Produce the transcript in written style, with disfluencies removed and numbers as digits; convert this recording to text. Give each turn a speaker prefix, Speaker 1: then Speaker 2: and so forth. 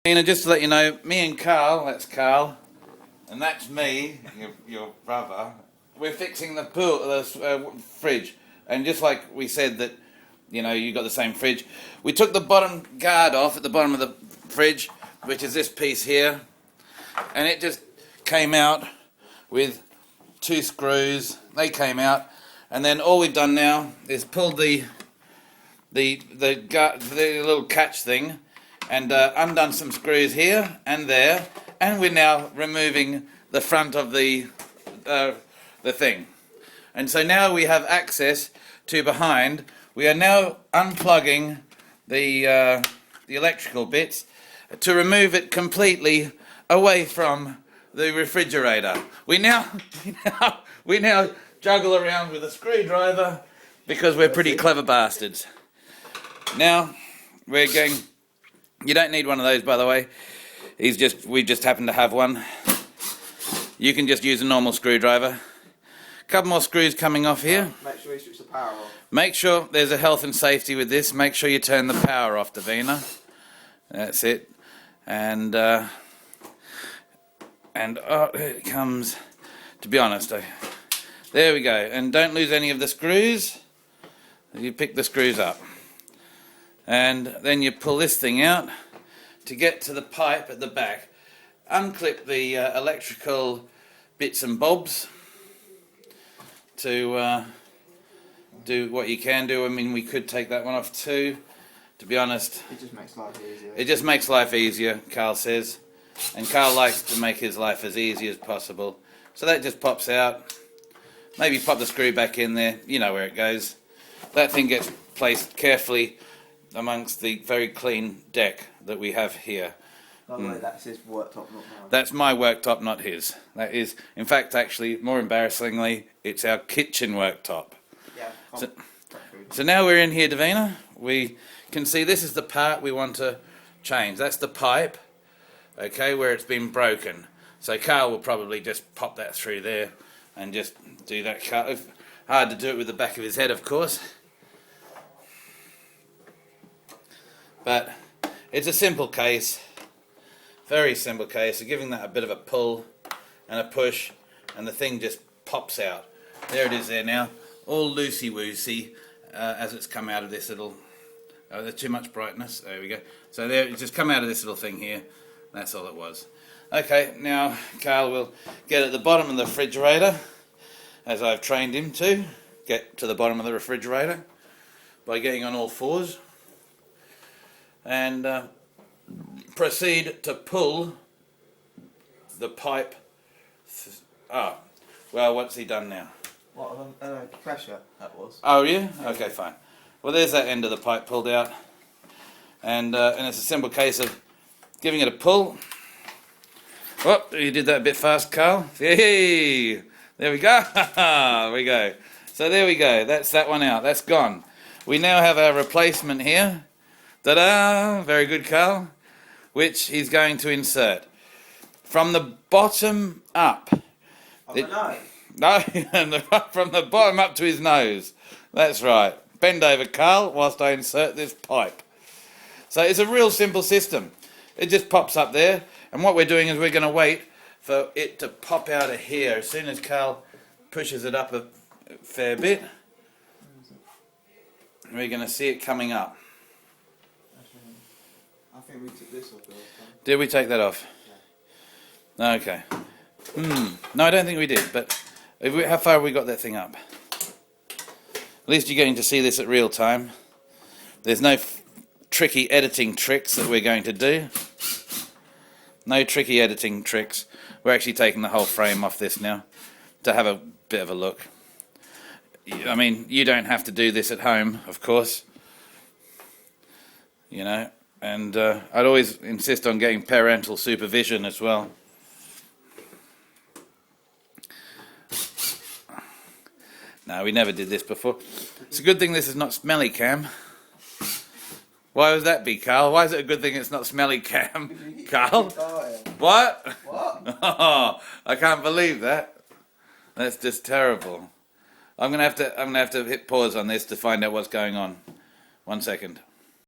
Speaker 1: Just to let you know, me and Carl, that's Carl, and that's me, your brother, we're fixing the fridge. And just like we said that, you know, you got the same fridge, we took the bottom guard off at the bottom of the fridge, which is this piece here, and it just came out with 2 screws. They came out, and then all we've done now is pulled the little catch thing and undone some screws here and there, and we're now removing the front of the thing. And so now we have access to behind. We are now unplugging the electrical bits to remove it completely away from the refrigerator. We now juggle around with a screwdriver because we're pretty clever bastards. Now we're going. You don't need one of those, by the way. We just happen to have one. You can just use a normal screwdriver. Couple more screws coming off here.
Speaker 2: Make sure you switch the power off. Make sure
Speaker 1: there's a health and safety with this. Make sure you turn the power off, Davina. That's it. And oh, here it comes. To be honest, there we go. And don't lose any of the screws. You pick the screws up. And then you pull this thing out to get to the pipe at the back. Unclip the electrical bits and bobs to do what you can do. I mean, we could take that one off too, to be honest.
Speaker 2: It just makes life easier.
Speaker 1: It just makes life easier, Carl says. And Carl likes to make his life as easy as possible. So that just pops out. Maybe pop the screw back in there. You know where it goes. That thing gets placed carefully amongst the very clean deck that we have here.
Speaker 2: By the way, that's his worktop, not mine.
Speaker 1: That's my worktop, not his. That is, in fact, actually, more embarrassingly, it's our kitchen worktop.
Speaker 2: Yeah.
Speaker 1: So now we're in here, Davina. We can see this is the part we want to change. That's the pipe, okay, where it's been broken. So Carl will probably just pop that through there and just do that. Hard to do it with the back of his head, of course. But it's a simple case, very simple case of giving that a bit of a pull and a push, and the thing just pops out. There it is there now, all loosey-woosey as it's come out of this little, there's too much brightness, there we go. So there, it's just come out of this little thing here, that's all it was. Okay, now Carl will get at the bottom of the refrigerator, as I've trained him to get to the bottom of the refrigerator by getting on all fours. And proceed to pull the pipe. Well, what's he done now?
Speaker 2: What, pressure, that was.
Speaker 1: Oh, yeah? Okay, fine. Well, there's that end of the pipe pulled out. And it's a simple case of giving it a pull. Oh, you did that a bit fast, Carl. Yay! There we go. There we go. So there we go. That's that one out. That's gone. We now have our replacement here. Ta-da! Very good, Carl. Which he's going to insert from the bottom up. No, from the bottom up to his nose. That's right. Bend over, Carl, whilst I insert this pipe. So it's a real simple system. It just pops up there, and what we're doing is we're going to wait for it to pop out of here. As soon as Carl pushes it up a fair bit, we're going to see it coming up.
Speaker 2: I think we took this off.
Speaker 1: Did we take that off? Yeah. Okay. No, I don't think we did, but how far have we got that thing up? At least you're getting to see this at real time. There's no tricky editing tricks that we're going to do. No tricky editing tricks. We're actually taking the whole frame off this now to have a bit of a look. I mean, you don't have to do this at home, of course. You know. And I'd always insist on getting parental supervision as well. No, we never did this before. It's a good thing this is not smelly cam. Why would that be, Carl? Why is it a good thing it's not smelly cam, Carl? What?
Speaker 2: What?
Speaker 1: Oh, I can't believe that. That's just terrible. I'm gonna have to hit pause on this to find out what's going on. 1 second.